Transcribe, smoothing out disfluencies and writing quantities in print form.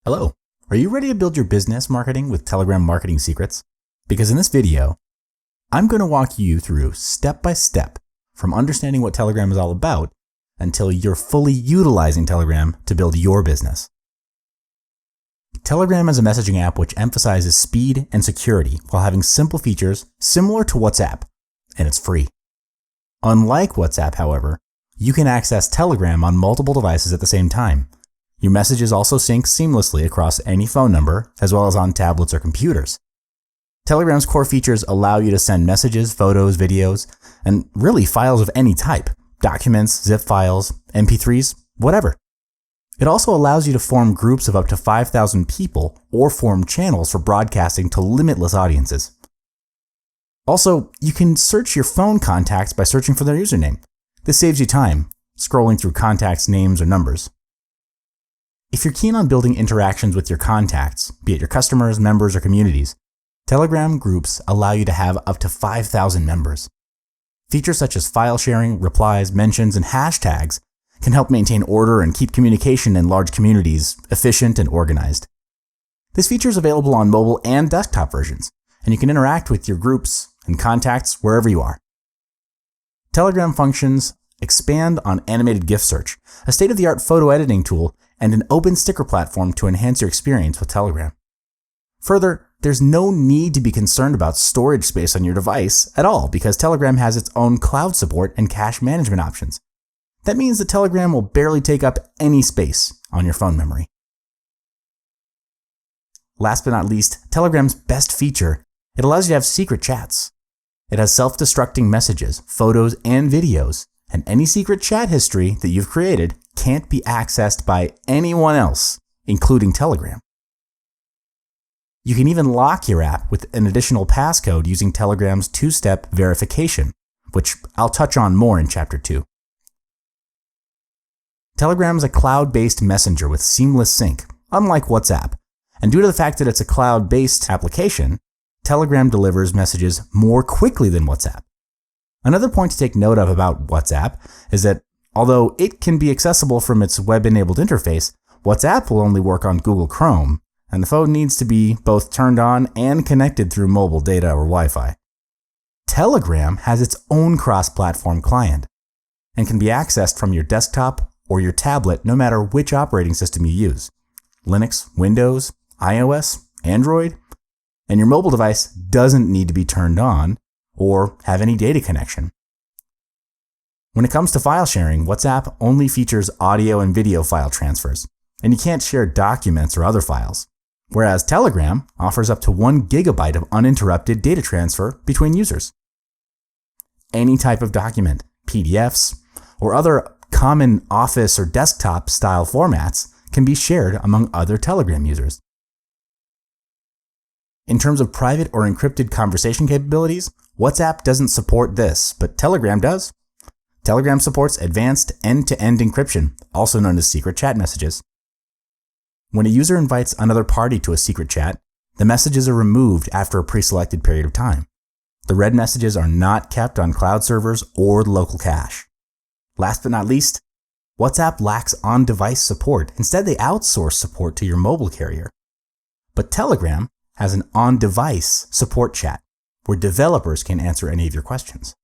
Hello, are you ready to build your business marketing with Telegram marketing secrets? Because in this video, I'm going to walk you through step by step from understanding what Telegram is all about until you're fully utilizing Telegram to build your business. Telegram is a messaging app which emphasizes speed and security while having simple features similar to WhatsApp, and it's free. Unlike WhatsApp, however, you can access Telegram on multiple devices at the same time. Your messages also sync seamlessly across any phone number, as well as on tablets or computers. Telegram's core features allow you to send messages, photos, videos, and really files of any type, documents, zip files, MP3s, whatever. It also allows you to form groups of up to 5,000 people or form channels for broadcasting to limitless audiences. Also, you can search your phone contacts by searching for their username. This saves you time, scrolling through contacts' names or numbers. If you're keen on building interactions with your contacts, be it your customers, members, or communities, Telegram groups allow you to have up to 5,000 members. Features such as file sharing, replies, mentions, and hashtags can help maintain order and keep communication in large communities efficient and organized. This feature is available on mobile and desktop versions, and you can interact with your groups and contacts wherever you are. Telegram functions expand on animated GIF search, a state-of-the-art photo editing tool, and an open sticker platform to enhance your experience with Telegram. Further, there's no need to be concerned about storage space on your device at all because Telegram has its own cloud support and cache management options. That means that Telegram will barely take up any space on your phone memory. Last but not least, Telegram's best feature, it allows you to have secret chats. It has self-destructing messages, photos, and videos, and any secret chat history that you've created can't be accessed by anyone else, including Telegram. You can even lock your app with an additional passcode using Telegram's two-step verification, which I'll touch on more in Chapter 2. Telegram is a cloud-based messenger with seamless sync, unlike WhatsApp, and due to the fact that it's a cloud-based application, Telegram delivers messages more quickly than WhatsApp. Another point to take note of about WhatsApp is that although it can be accessible from its web-enabled interface, WhatsApp will only work on Google Chrome, and the phone needs to be both turned on and connected through mobile data or Wi-Fi. Telegram has its own cross-platform client and can be accessed from your desktop or your tablet no matter which operating system you use: Linux, Windows, iOS, Android, and your mobile device doesn't need to be turned on or have any data connection. When it comes to file sharing, WhatsApp only features audio and video file transfers, and you can't share documents or other files, whereas Telegram offers up to 1 gigabyte of uninterrupted data transfer between users. Any type of document, PDFs, or other common office or desktop style formats can be shared among other Telegram users. In terms of private or encrypted conversation capabilities, WhatsApp doesn't support this, but Telegram does. Telegram supports advanced end-to-end encryption, also known as secret chat messages. When a user invites another party to a secret chat, the messages are removed after a pre-selected period of time. The read messages are not kept on cloud servers or local cache. Last but not least, WhatsApp lacks on-device support. Instead, they outsource support to your mobile carrier. But Telegram has an on-device support chat where developers can answer any of your questions.